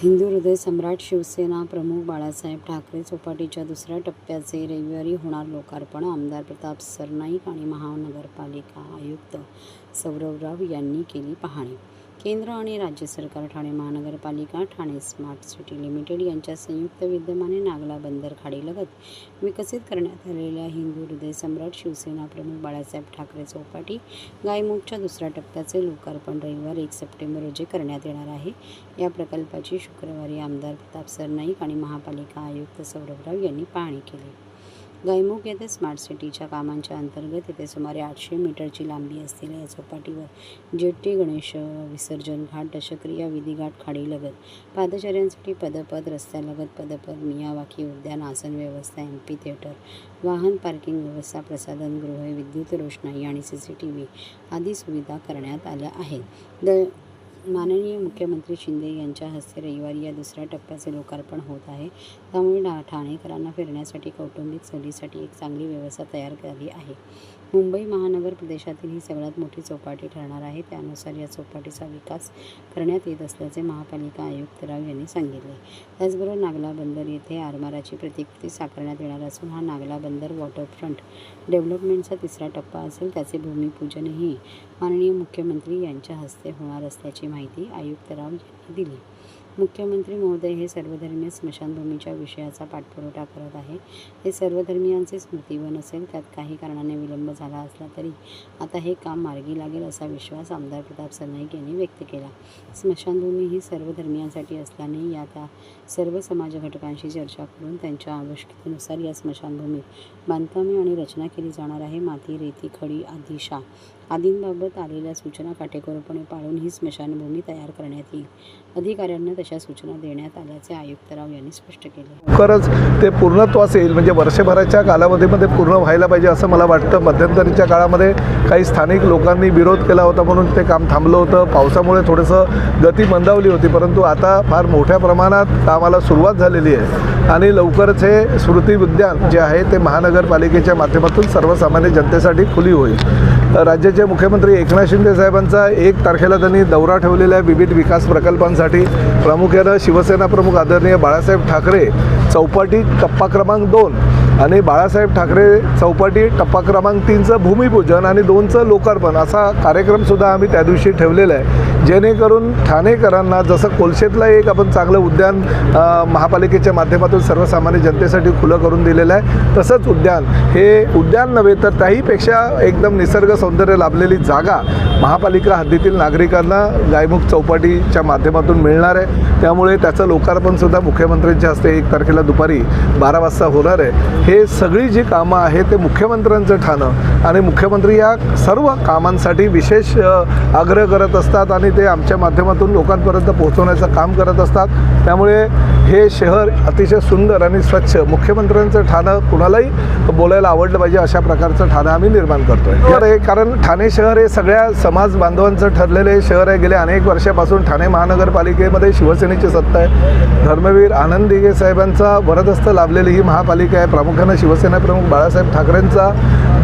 हिंदू हृदय सम्राट शिवसेना प्रमुख बाळासाहेब ठाकरे चौपाटीच्या दुसऱ्या टप्प्याचे रविवारी होणार लोकार्पण आमदार प्रताप सरनाईक आणि महानगरपालिका आयुक्त सौरभ राव यांनी केली पाहणी। केंद्र आणि राज्य सरकार, ठाणे महानगरपालिका, ठाणे स्मार्ट सिटी लिमिटेड यांच्या संयुक्त विद्यमाने नागला बंदर खाडीलगत विकसित करण्यात आलेल्या हिंदू हृदय सम्राट शिवसेना प्रमुख बाळासाहेब ठाकरे चौपाटी गायमुखच्या दुसऱ्या टप्प्याचे लोकार्पण रविवार 1 सप्टेंबर रोजी करण्यात येणार आहे। या प्रकल्पाची शुक्रवारी आमदार प्रताप सरनाईक आणि महापालिका आयुक्त सौरभ राव यांनी पाहणी केली। गायमुख येथे स्मार्ट सिटीच्या कामांच्या अंतर्गत येथे सुमारे 800 मीटरची लांबी असलेल्या या चौपाटीवर जेट्टी, गणेश विसर्जन घाट, दशक्रिया विधी घाट खाडीलगत, पादचाऱ्यांसाठी पदपथ, रस्त्यालगत पदपथ, मियावाकी उद्यान, आसन व्यवस्था, एम्फी थिएटर, वाहन पार्किंग व्यवस्था, प्रसाधनगृह, विद्युत रोषणाई आणि CCTV आदी सुविधा करण्यात आल्या आहेत। माननीय मुख्यमंत्री शिंदे यांच्या हस्ते रविवारी या दुसऱ्या टप्प्याचे लोकार्पण होत आहे। त्यामुळे ठाणेकरांना फिरण्यासाठी, कौटुंबिक सहलीसाठी एक चांगली व्यवस्था तयार झाली आहे। मुंबई महानगर प्रदेशातील ही सगळ्यात मोठी चौपाटी ठरणार आहे। त्यानुसार या चौपाटीचा विकास करण्यात येत असल्याचे महापालिका आयुक्त राव यांनी सांगितले। त्याचबरोबर नागला बंदर येथे आरमाराची प्रतिकृती साकारण्यात येणार असून हा नागला बंदर वॉटरफ्रंट डेव्हलपमेंटचा तिसरा टप्पा असेल। त्याचे भूमिपूजनही माननीय मुख्यमंत्री यांच्या हस्ते होणार असल्याची माहिती आयुक्त राव यांनी दिली। मुख्यमंत्री महोदय हे सर्वधर्मीय स्मशानभूमीच्या विषयाचा पाठपुरावा करत आहे। हे सर्वधर्मियांचे स्मृतिवन असेल। त्यात काही कारणाने विलंब झाला असला तरी आता हे काम मार्गी लागेल असा विश्वास आमदार प्रताप सरनाईक यांनी व्यक्त केला। स्मशानभूमी ही सर्वधर्मियांसाठी असल्याने या सर्व समाज घटकांशी चर्चा करून त्यांच्या आवश्यकतेनुसार या स्मशानभूमीत बांधकामे आणि रचना केली जाणार आहे। माती, रेती, खडी, दिशा आदींबाबत आलेल्या सूचना काटेकोरपणे पाळून ही स्मशानभूमी तयार करण्यात येईल। अधिकाऱ्यांना तशा सूचना देण्यात आल्याचे आयुक्त राव यांनी स्पष्ट केले। लवकरच ते पूर्णत्वास येईल, म्हणजे वर्षभराच्या कालावधीमध्ये पूर्ण व्हायला पाहिजे असं मला वाटतं। मध्यंतरीच्या काळामध्ये काही स्थानिक लोकांनी विरोध केला होता म्हणून ते काम थांबलं होतं। पावसामुळे थोडंसं गती मंदावली होती, परंतु आता फार मोठ्या प्रमाणात कामाला सुरुवात झालेली आहे आणि लवकरच हे स्मृती उद्यान जे आहे ते महानगरपालिकेच्या माध्यमातून सर्वसामान्य जनतेसाठी खुली होईल। राज्याचे मुख्यमंत्री एकनाथ शिंदे साहेबांचा 1 तारखेला त्यांनी दौरा ठेवलेला आहे विविध विकास प्रकल्पांसाठी। प्रामुख्यानं शिवसेना प्रमुख आदरणीय बाळासाहेब ठाकरे चौपाटी टप्पा क्रमांक 2 आणि बाळासाहेब ठाकरे चौपाटी टप्पा क्रमांक 3चं भूमिपूजन आणि 2चं लोकार्पण असा कार्यक्रमसुद्धा आम्ही त्या दिवशी ठेवलेला आहे, जेणेकरून ठाणेकरांना जसं कोलशेतला एक आपण चांगलं उद्यान महापालिकेच्या माध्यमातून सर्वसामान्य जनतेसाठी खुलं करून दिलेलं आहे, तसंच उद्यान हे उद्यान नव्हे तर त्याहीपेक्षा एकदम निसर्ग सौंदर्य लाभलेली जागा महापालिका हद्दीतील नागरिकांना गायमुख चौपाटीच्या माध्यमातून मिळणार आहे। त्यामुळे त्याचं लोकार्पणसुद्धा मुख्यमंत्र्यांच्या हस्ते 1 तारखेला दुपारी 12 वाजता होणार आहे। हे सगळी जी कामं आहेत ते मुख्यमंत्र्यांचं ठाणं आणि मुख्यमंत्री या सर्व कामांसाठी विशेष आग्रह करत असतात आणि ते आमच्या माध्यमातून लोकांपर्यंत पोहोचवण्याचं काम करत असतात। त्यामुळे हे शहर अतिशय सुंदर आणि स्वच्छ, मुख्यमंत्र्यांचं ठाणं कुणालाही बोलायला आवडलं पाहिजे अशा प्रकारचं ठाणं आम्ही निर्माण करतोय। कारण ठाणे शहर हे सगळ्या समाज बांधवांचं ठरलेले शहर आहे। गेल्या अनेक वर्षापासून ठाणे महानगरपालिकेमध्ये शिवसेनेची सत्ता आहे। धर्मवीर आनंद दिघे साहेबांचा वरदहस्त लाभलेली ही महापालिका आहे। प्रामुख्यानं शिवसेना प्रमुख बाळासाहेब ठाकरेंचा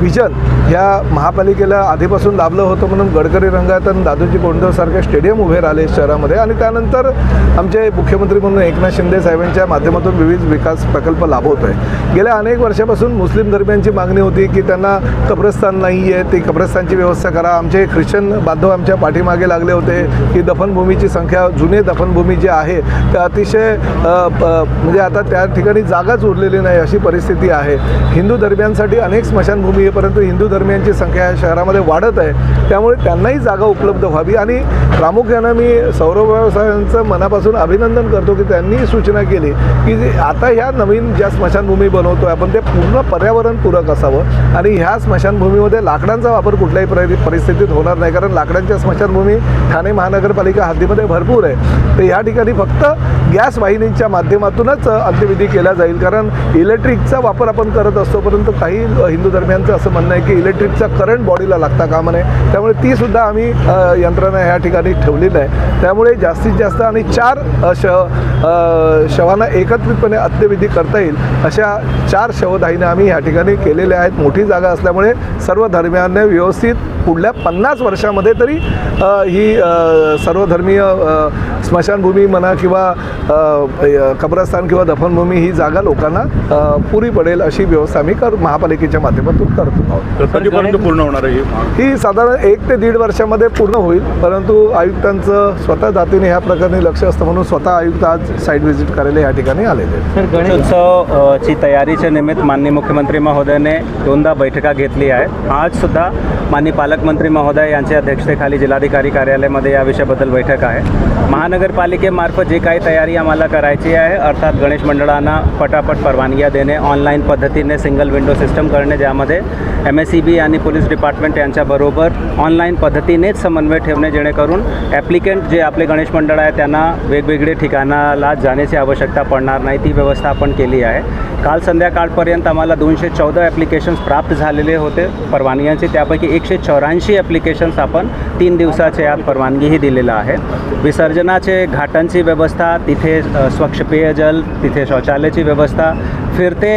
विजन ह्या महापालिकेला आधीपासून लाभलं होतं म्हणून गडकरी रंगायतन, दादोजी कोंडदेवसारखे स्टेडियम उभे राहिले शहरामध्ये आणि त्यानंतर आमचे मुख्यमंत्री म्हणून एकनाथ शिंदे साहेबांच्या माध्यमातून विविध विकास प्रकल्प लाभवतो आहे। गेल्या अनेक वर्षापासून मुस्लिम धर्मियांची मागणी होती की त्यांना कब्रस्तान नाही आहे, ती कब्रस्तानची व्यवस्था करा। आमचे ख्रिश्चन बांधव आमच्या पाठीमागे लागले होते की दफनभूमीची संख्या, जुने दफनभूमी जे आहे त्या अतिशय म्हणजे आता त्या ठिकाणी जागाच उरलेली नाही अशी परिस्थिती आहे। हिंदू धर्मियांसाठी अनेक स्मशानभूमी आहे, परंतु हिंदू धर्मियांची संख्या या शहरामध्ये वाढत आहे। त्यामुळे त्यांनाही जागा उपलब्ध व्हावी आणि प्रामुख्यानं मी सौरभ साहेबांचं मनापासून अभिनंदन करतो की त्यांनी सूचना केली की आता ह्या नवीन ज्या स्मशानभूमी बनवतो आहे आपण ते पूर्ण पर्यावरणपूरक असावं आणि ह्या स्मशानभूमीमध्ये लाकडांचा वापर कुठल्याही परिस्थितीत होणार नाही, कारण लाकडांच्या स्मशानभूमी ठाणे महानगरपालिका हद्दीमध्ये भरपूर आहे। तर या ठिकाणी फक्त गॅस वाहिनीच्या माध्यमातूनच अंत्यविधी केला जाईल, कारण इलेक्ट्रिकचा वापर आपण करत असतो, परंतु काही हिंदू धर्मियांचं असं म्हणणं आहे की इलेक्ट्रिकचा करंट बॉडीला लागता कामा नये। त्यामुळे ती सुद्धा आम्ही यंत्रणा ह्या ठिकाणी ठेवलेली आहे। त्यामुळे जास्तीत जास्त आणि 4 शवांना एकत्रितपणे अंत्यविधी करता येईल अशा 4 शवदाहिने आम्ही ह्या ठिकाणी केलेल्या आहेत. मोठी जागा असल्यामुळे सर्व धर्मियांनी व्यवस्थित पुढल्या 50 वर्षामध्ये तरी ही सर्वधर्मीय स्मशानभूमी म्हणा किंवा कब्रस्तान किंवा दफनभूमी ही जागा लोकांना पुरी पडेल अशी व्यवस्था आम्ही महापालिकेच्या माध्यमातून करतो आहोत. कधीपर्यंत पूर्ण होणार आहे ही साधारण 1 ते 1.5 वर्षामध्ये पूर्ण होईल, परंतु आयुक्तांचं स्वतः जातीने ह्या प्रकरणी लक्ष असतं म्हणून स्वतः आयुक्त आज साईट व्हिजिट करायला या ठिकाणी आलेले आहेत. गणेशोत्सवची तयारीच्या निमित्त माननीय मुख्यमंत्री महोदयाने 2दा बैठका घेतली आहे. आज सुद्धा माननीय पालकमंत्री महोदय यांच्या अध्यक्षतेखाली जिल्हाधिकारी कार्यालयामध्ये या विषयाबद्दल बैठक आहे. महानगरपालिकेमार्फत जे काही तयारी आम्हाला करायची आहे, अर्थात गणेश मंडळांना पटापट परवानग्या देणे, ऑनलाईन पद्धतीने सिंगल विंडो सिस्टम करणे, ज्यामध्ये MSEB आणि पोलीस डिपार्टमेंट यांच्याबरोबर ऑनलाईन पद्धतीनेच समन्वय ठेवणे, जेणेकरून ॲप्लिकेंट जे आपले गणेश मंडळ आहे त्यांना वेगवेगळे ठिकाणाला जाण्याची आवश्यकता पडणार नाही, ती व्यवस्था आपण केली आहे. काल संध्याकाळपर्यंत आम्हाला 214 ॲप्लिकेशन्स प्राप्त झालेले होते परवानग्यांचे, त्यापैकी 184 ॲप्लिकेशन्स आपण 3 दिवसाचे आत परवानगीही दिलेलं आहे. विसर्जनाचे घाटांची व्यवस्था, तिथे स्वच्छ पेयजल, तिथे शौचालयाची व्यवस्था, फिरते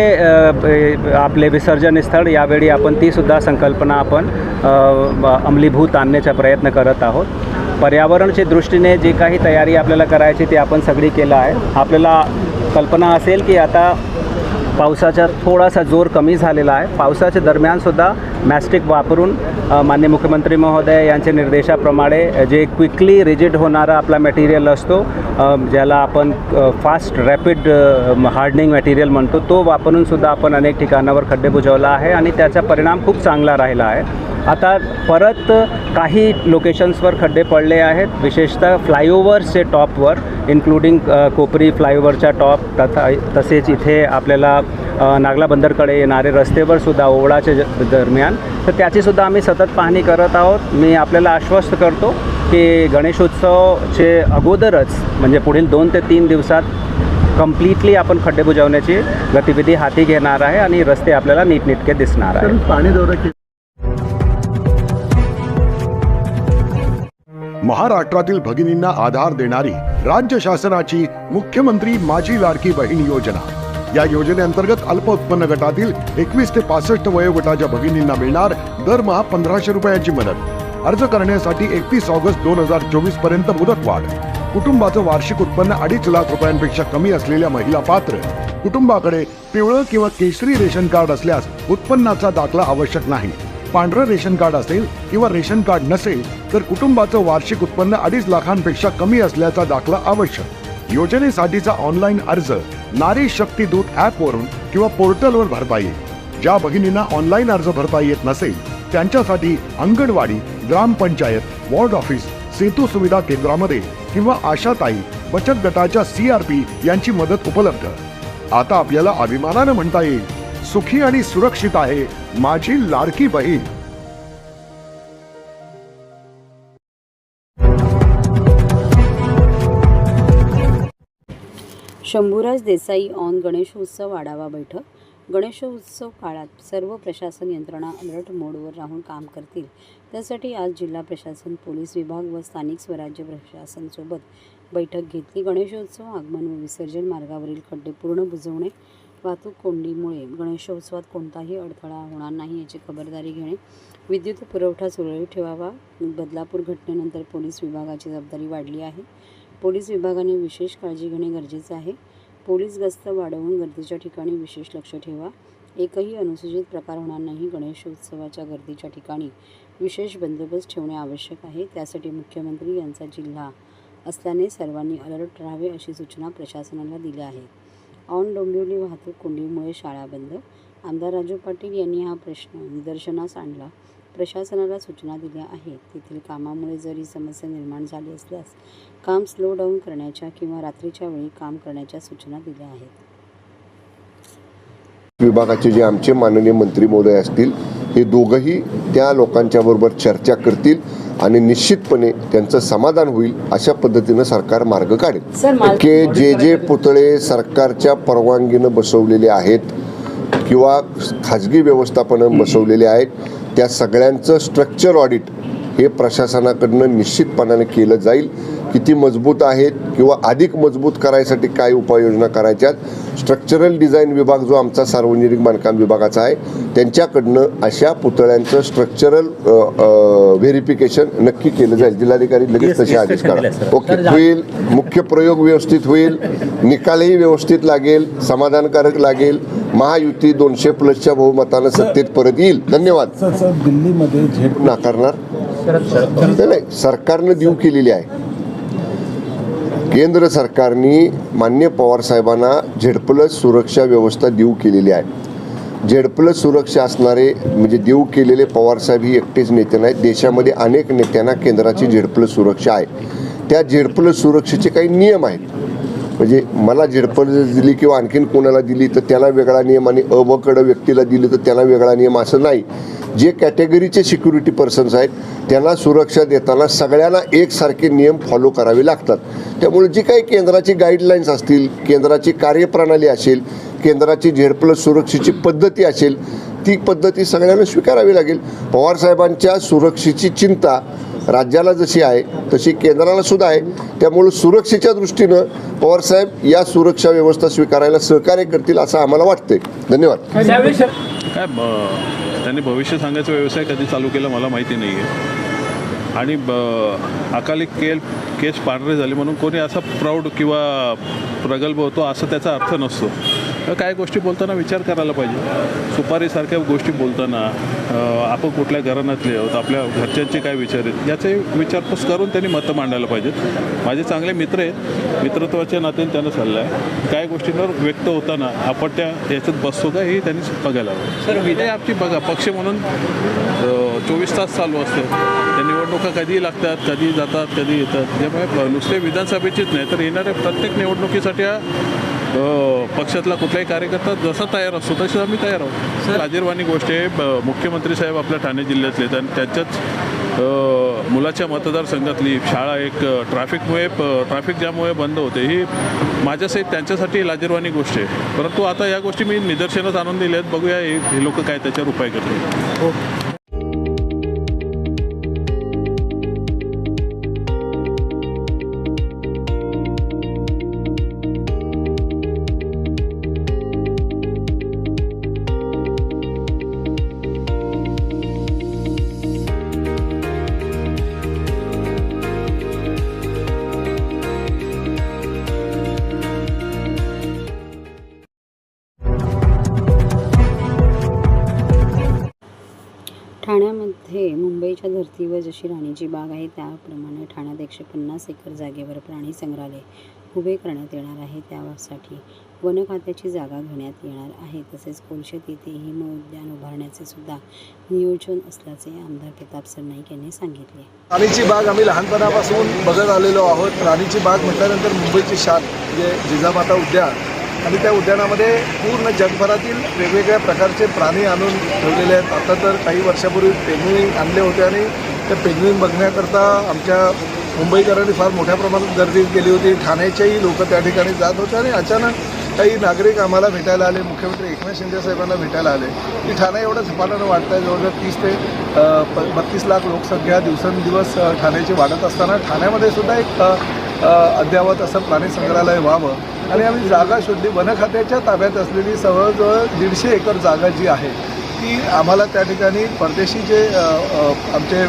आपले विसर्जन स्थळ, यावेळी आपण तीसुद्धा संकल्पना आपण अंमलीभूत आणण्याचा प्रयत्न करत आहोत. पर्यावरणाच्या दृष्टीने जी काही तयारी आपल्याला करायची ती आपण सगळी केलं आहे. आपल्याला कल्पना असेल की आता पावसाचा थोडासा जोर कमी झालेला आहे. पावसाच्या दरम्यानसुद्धा मॅस्टिक वापरून माननीय मुख्यमंत्री महोदय यांच्या निर्देशाप्रमाणे जे क्विकली रिजिड होणारा आपला मटेरियल असतो, ज्याला आपण फास्ट रॅपिड हार्डनिंग मटेरियल म्हणतो, तो वापरूनसुद्धा आपण अनेक ठिकाणावर खड्डे बुजवला आहे आणि त्याचा परिणाम खूप चांगला राहिला आहे. आता परत काही लोकेशन्सवर खड्डे पडले आहेत, विशेषतः फ्लायओव्हर्सचे टॉपवर, इन्क्लुडिंग कोपरी फ्लायओव्हरच्या टॉप, तसेच इथे आपल्याला नागला बंदरकडे येणारे रस्त्यावर सुद्धा ओवळाच्या दरम्यान, तर त्याचीसुद्धा आम्ही सतत पाहणी करत आहोत. मी आपल्याला आश्वस्त करतो की गणेशोत्सवचे अगोदरच म्हणजे पुढील 2 ते 3 दिवसात कम्प्लिटली आपण खड्डे बुजवण्याची गतिविधी हाती घेणार आहे आणि रस्ते आपल्याला नीटनेटके दिसणार आहे. पाणी दौरा महाराष्ट्रातील भगिनींना आधार देणारी राज्य शासनाची मुख्यमंत्री माझी लाडकी बहीण योजना. या योजनेअंतर्गत अल्प उत्पन्न गटातील 21 ते 65 वयोगटाच्या भगिनींना मिळणार दरमहा 1500 रुपयाची मदत. अर्ज करण्यासाठी 31 ऑगस्ट 2024 पर्यंत मुदतवाढ. कुटुंबाचं वार्षिक उत्पन्न 2.5 लाख रुपयांपेक्षा कमी असलेल्या महिला पात्र. कुटुंबाकडे पिवळं किंवा केशरी रेशन कार्ड असल्यास उत्पन्नाचा दाखला आवश्यक नाही. पांढरं रेशन कार्ड असेल किंवा रेशन कार्ड नसेल तर कुटुंबाचं वार्षिक उत्पन्न 2.5 लाखांपेक्षा कमी असल्याचा दाखला आवश्यक. योजनेसाठीचा ऑनलाईन अर्ज नारी शक्ती दूत ॲपवरून किंवा पोर्टलवर भरता येईल. ज्या भगिनींना ऑनलाईन अर्ज भरता येत नसेल त्यांच्यासाठी अंगणवाडी, ग्रामपंचायत, वॉर्ड ऑफिस, सेतू सुविधा केंद्रामध्ये किंवा आशाताई बचत गटाच्या CRP यांची मदत उपलब्ध. आता आपल्याला अभिमानानं म्हणता येईल, सुखी आणि सुरक्षित आहे माझी लाडकी बहीण. शंभूराज देसाई ऑन गणेशोत्सव आढावा बैठक. गणेशोत्सव काळात सर्व प्रशासन यंत्रणा अलर्ट मोडवर राहून काम करतील, त्यासाठी आज जिल्हा प्रशासन, पोलीस विभाग व स्थानिक स्वराज्य प्रशासनासोबत बैठक घेतली. गणेशोत्सव, आगमन व विसर्जन मार्गावरील खड्डे पूर्ण बुजवणे, वाहतूक कोंडीमुळे गणेशोत्सवात कोणताही अडथळा होणार नाही याची खबरदारी घेणे, विद्युत पुरवठा सुरळीत ठेवावा. बदलापूर घटनेनंतर पोलीस विभागाची जबाबदारी वाढली आहे. पोलीस विभागाने विशेष काळजी घेणे गरजेचे आहे. पोलीस गस्त वाढवून गर्दीच्या ठिकाणी विशेष लक्ष ठेवा. एकही अनुचित प्रकार होणार नाही. गणेशोत्सवाच्या गर्दीच्या ठिकाणी विशेष बंदोबस्त ठेवणे आवश्यक आहे. त्यासाठी मुख्यमंत्री यांचा जिल्हा असल्याने सर्वांनी अलर्ट राहावे अशी सूचना प्रशासनाला दिल्या आहेत. ऑन डोंबिवली वाहतूक कोंडीमुळे शाळा बंद. आमदार राजू पाटील यांनी हा प्रश्न निदर्शनास आणला. प्रशासनाला सूचना दिल्या आहेत. तेथील कामामुळे जरी समस्या निर्माण झाली असल्यास काम स्लो डाऊन करण्याच्या किंवा रात्रीच्या वेळी काम करण्याच्या सूचना दिल्या आहेत. विभागाचे जे आमचे माननीय मंत्री महोदय असतील, हे दोघंही त्या लोकांच्या बरोबर चर्चा करतील आणि निश्चितपणे त्यांचं समाधान होईल अशा पद्धतीनं सरकार मार्ग काढेल. की जे पुतळे सरकारच्या परवानगीनं बसवलेले आहेत किंवा खाजगी व्यवस्थापनानं बसवलेले आहेत, त्या सगळ्यांचं स्ट्रक्चर ऑडिट हे प्रशासनाकडनं निश्चितपणाने केलं जाईल. किती मजबूत आहेत किंवा अधिक मजबूत करायसाठी काय उपाययोजना करायच्यात. स्ट्रक्चरल डिझाईन विभाग जो आमचा सार्वजनिक बांधकाम विभागाचा आहे त्यांच्याकडनं अशा पुतळ्यांचं स्ट्रक्चरल व्हेरिफिकेशन नक्की केलं जाईल. जिल्हाधिकारी लगेच तसे आदेश काढा. ओके होईल. मुख्य प्रयोग व्यवस्थित होईल. निकालही व्यवस्थित लागेल. समाधानकारक लागेल. महायुती 200+ बहुमतानं सत्तेत परत येईल. धन्यवाद. दिल्लीमध्ये नाकारणार नाही, सरकारनं देऊ केलेली आहे. केंद्र सरकारने माननीय पवार साहेबांना Z+ सुरक्षा व्यवस्था देऊ केलेली आहे. Z+ सुरक्षा असणारे म्हणजे देऊ केलेले पवार साहेब ही एकटेच नेते नाहीत. देशामध्ये अनेक नेत्यांना केंद्राची Z+ सुरक्षा आहे. त्या Z+ सुरक्षेचे काही नियम आहेत. म्हणजे मला Z+ दिली किंवा आणखीन कोणाला दिली तर त्याला वेगळा नियम आणि अवकड व्यक्तीला दिली तर त्याला वेगळा नियम असं नाही. जे कॅटेगरीचे सिक्युरिटी पर्सन्स आहेत त्यांना सुरक्षा देताना सगळ्यांना एकसारखे नियम फॉलो करावे लागतात. त्यामुळे जी काही केंद्राची गाईडलाईन्स असतील, केंद्राची कार्यप्रणाली असेल, केंद्राची Z+ सुरक्षेची पद्धती असेल ती पद्धती सगळ्यांना स्वीकारावी लागेल. पवारसाहेबांच्या सुरक्षेची चिंता राज्याला जशी आहे तशी केंद्राला सुद्धा आहे. त्यामुळे सुरक्षेच्या दृष्टीनं पवारसाहेब या सुरक्षा व्यवस्था स्वीकारायला सहकार्य करतील असं आम्हाला वाटतंय. धन्यवाद. काय त्यांनी भविष्य सांगायचा व्यवसाय कधी चालू केला मला माहिती नाही आहे. आणि अकाली केस पांढरे झाले म्हणून कोणी असा प्राऊड किंवा प्रगल्भ होतो असं त्याचा अर्थ नसतो. काय गोष्टी बोलताना विचार करायला पाहिजे. सुपारीसारख्या गोष्टी बोलताना आपण कुठल्या घराण्यातले आहोत, आपल्या घरच्यांचे काय विचार आहेत याचे विचारपूस करून त्यांनी मतं मांडायला पाहिजेत. माझे चांगले मित्र आहेत, मित्रत्वाच्या नात्याने त्यांना सल्ला आहे. काय गोष्टींवर व्यक्त होताना आपण त्या याच्यात बसतो का हे त्यांनी बघायला हवं. सर विजय आमची बघा पक्ष म्हणून 24 तास चालू असते. त्या निवडणुका कधीही लागतात, कधी जातात, कधी येतात. त्यामुळे नुसते विधानसभेचीच नाही तर येणाऱ्या प्रत्येक निवडणुकीसाठी पक्षातला कुठलाही कार्यकर्ता जसा तयार असतो तसं आम्ही तयार आहोत. लाजिरवाणी गोष्ट आहे. मुख्यमंत्री साहेब आपल्या ठाणे जिल्ह्यातले आणि त्यांच्याच मुलाच्या मतदारसंघातली शाळा एक ट्रॅफिक जॅममुळे बंद होते. ही माझ्यासहित त्यांच्यासाठी लाजिरवाणी गोष्ट आहे. परंतु आता या गोष्टी मी निदर्शनात आणून दिल्या आहेत. बघूया हे लोक काय त्याच्यावर उपाय करतील. ठाण्यामध्ये मुंबईच्या धर्तीवर जशी राणीची बाग आहे त्याप्रमाणे ठाण्यात 150 एकर जागेवर प्राणी संग्रहालय उभे करण्यात येणार आहे. त्यासाठी वन खात्याची जागा घेण्यात येणार आहे. तसेच कोलशेत येथे हिम उद्यान उभारण्याचे सुद्धा नियोजन असल्याचे आमदार प्रताप सरनाईक यांनी सांगितले. राणीची बाग आम्ही लहानपणापासून बघत आलेलो आहोत. राणीची बाग म्हटल्यानंतर मुंबईची शान म्हणजे जिजामाता उद्यान आणि त्या उद्यानामध्ये पूर्ण जगभरातील वेगवेगळ्या प्रकारचे प्राणी आणून ठेवलेले आहेत. आता तर काही वर्षापूर्वी पेंग्विन आणले होते आणि त्या पेंग्विन बघण्याकरता आमच्या मुंबईकरांनी फार मोठ्या प्रमाणात गर्दी केली होती. ठाण्याचेही लोक त्या ठिकाणी जात होते आणि अचानक काही नागरिक आम्हाला भेटायला आले. मुख्यमंत्री एकनाथ शिंदे साहेबांना भेटायला आले की ठाणे एवढं झपाट्यानं वाढत आहे. जवळजवळ 30 ते 32 लाख लोकसंख्या दिवसेंदिवस ठाण्याची वाढत असताना ठाण्यामध्ये सुद्धा एक अद्ययावत असं प्राणी संग्रहालय व्हावं आणि आम्ही जागा शोधली. वन खात्याच्या ताब्यात असलेली जवळजवळ 150 एकर जागा जी आहे ती आम्हाला त्या ठिकाणी परदेशी जे आमचे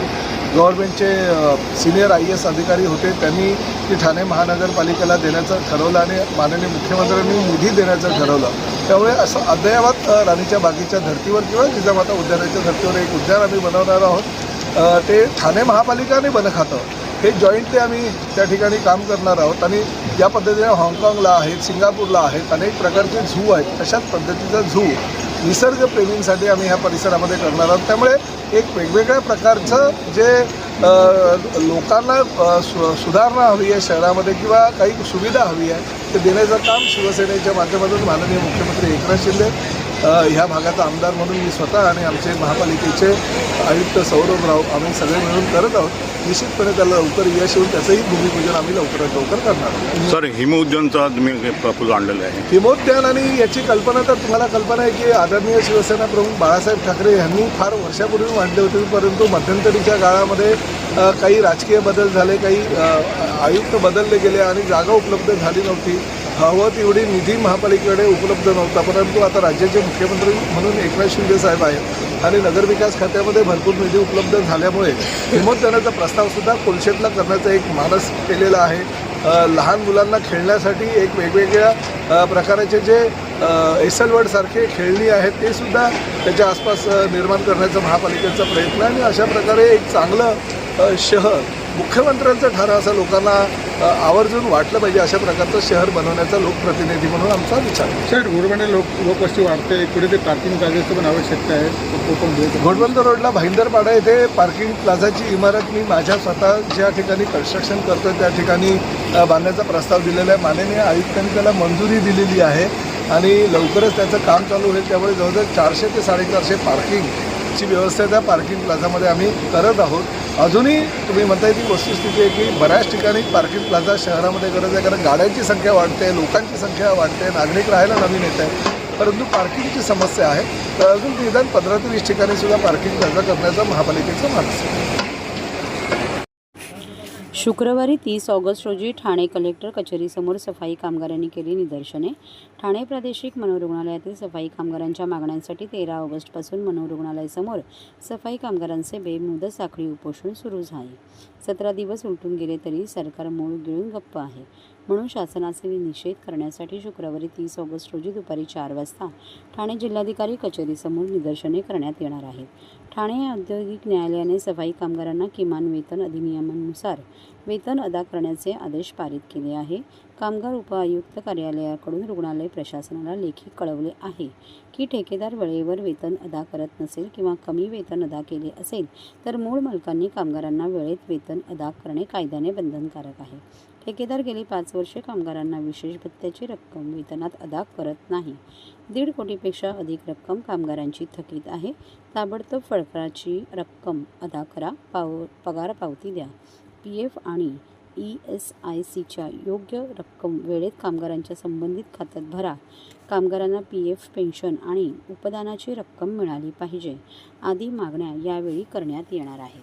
गव्हर्नमेंटचे सिनियर IAS अधिकारी होते त्यांनी ती ठाणे महानगरपालिकेला देण्याचं ठरवलं आणि माननीय मुख्यमंत्र्यांनी निधी देण्याचं ठरवलं. त्यामुळे असं अद्ययावत राणीच्या बागेच्या धर्तीवर किंवा जिजामाता उद्यानाच्या धर्तीवर एक उद्यान आम्ही बनवणार आहोत. ते ठाणे महापालिका आणि वन खातं हे जॉईंटली आम्ही त्या ठिकाणी काम करणार आहोत आणि या पद्धतीने हाँगकाँगला आहेत, सिंगापूरला आहेत, अनेक प्रकारचे झू आहेत. तशाच पद्धतीचा झू निसर्गप्रेमींसाठी आम्ही ह्या परिसरामध्ये करणार आहोत. त्यामुळे एक वेगवेगळ्या प्रकारचं जे लोकांना सुधारणा हवी आहे शहरामध्ये किंवा काही सुविधा हवी आहे ते देण्याचं काम शिवसेनेच्या माध्यमातून माननीय मुख्यमंत्री एकनाथ शिंदे ह्या भागाचा आमदार म्हणून मी स्वतः आणि आमचे महापालिकेचे आयुक्त सौरभ राव आम्ही सगळे मिळून करत आहोत. निश्चितपणे त्याला लवकर यश येऊन त्याचंही भूमिपूजन आम्ही लवकरात लवकर करणार आहोत. सर, हिमउद्यानचा तुम्ही प्रपोज आणलेला आहे. हिमोद्यान आणि याची कल्पना तर तुम्हाला कल्पना आहे की आदरणीय शिवसेना प्रमुख बाळासाहेब ठाकरे यांनी फार वर्षापूर्वी मांडले होते, परंतु मध्यंतरीच्या काळामध्ये काही राजकीय बदल झाले, काही आयुक्त बदलले गेले आणि जागा उपलब्ध झाली नव्हती. हवं तेवढी निधी महापालिकेकडे उपलब्ध नव्हता. परंतु आता राज्याचे मुख्यमंत्री म्हणून एकनाथ शिंदे साहेब आहेत आणि नगरविकास खात्यामध्ये भरपूर निधी उपलब्ध झाल्यामुळे हिमोद्यानाचा प्रस्तावसुद्धा कोलशेतला करण्याचा एक मानस केलेला आहे. लहान मुलांना खेळण्यासाठी एक वेगवेगळ्या प्रकारचे जे एसलवर्डसारखे खेळणी आहेत ते सुद्धा त्याच्या आसपास निर्माण करण्याचा महापालिकेचा प्रयत्न आहे. आणि अशा प्रकारे एक चांगलं शहर मुख्यमंत्र्यांचं ठराव असं लोकांना आवर्जून वाटलं पाहिजे, अशा प्रकारचं शहर बनवण्याचा लोकप्रतिनिधी म्हणून आमचा विचार आहे. सर, घोडबंदर लोकवस्ती वाढते, पुढे ते पार्किंग जागेचं पण आवश्यकता आहे. घोडबंदर रोडला भाईंदरपाडा येथे पार्किंग प्लाझाची इमारत मी माझ्या स्वतः ज्या ठिकाणी कन्स्ट्रक्शन करतो त्या ठिकाणी बांधण्याचा प्रस्ताव दिलेला आहे. माननीय आयुक्तांनी त्याला मंजुरी दिलेली आहे आणि लवकरच त्याचं काम चालू होईल. त्यामुळे जवळजवळ 400 ते 450 पार्किंगची व्यवस्था त्या पार्किंग प्लाझामध्ये आम्ही करत आहोत. अजूनही तुम्ही म्हणताय ती वस्तुस्थिती आहे की बऱ्याच ठिकाणी पार्किंग प्लाझा शहरामध्ये गरज आहे, कारण गाड्यांची संख्या वाढते, लोकांची संख्या वाढते, नागरिक राहायला नवीन येत आहेत, परंतु पार्किंगची समस्या आहे. तर अजून निदान 15 ते 20 ठिकाणी सुद्धा पार्किंग प्लाझा करण्याचा महापालिकेचा मानस आहे. शुक्रवारी 30 ऑगस्ट रोजी ठाणे कलेक्टर कचेरीसमोर सफाई कामगारांनी केली निदर्शने. ठाणे प्रादेशिक मनोरुग्णालयातील सफाई कामगारांच्या मागण्यांसाठी 13 ऑगस्टपासून मनोरुग्णालयासमोर सफाई कामगारांचे बेमुदत साखळी उपोषण सुरू झाले. 17 दिवस उलटून गेले तरी सरकार मूळ गिळून गप्प आहे. म्हणून शासनाचे निषेध करण्यासाठी शुक्रवारी 30 ऑगस्ट रोजी दुपारी 4 वाजता ठाणे जिल्हाधिकारी कचेरीसमोर निदर्शने करण्यात येणार आहेत. ठाणे औद्योगिक न्यायालयाने सफाई कामगारांना किमान वेतन अधिनियमानुसार वेतन अदा करण्याचे आदेश पारित केले आहे. कामगार उपआयुक्त कार्यालयाकडून रुग्णालय प्रशासनाला लेखी कळवले आहे की ठेकेदार वेळेवर वेतन अदा करत नसेल किंवा कमी वेतन अदा केले असेल तर मूळ मालकांनी कामगारांना वेळेत वेतन अदा करणे कायद्याने बंधनकारक आहे. ठेकेदार गेली 5 वर्षे कामगारांना विशेष भत्त्याची रक्कम वेतनात अदा करत नाही. 1.5 कोटीपेक्षा अधिक रक्कम कामगारांची थकीत आहे. ताबडतोब फडकराची रक्कम अदा करा. पगार पावती द्या. PF आणि ESICच्या योग्य रक्कम वेळेत कामगारांच्या संबंधित खात्यात भरा. कामगारांना PF पेन्शन आणि उपदानाची रक्कम मिळाली पाहिजे आदी मागण्या यावेळी करण्यात येणार आहेत.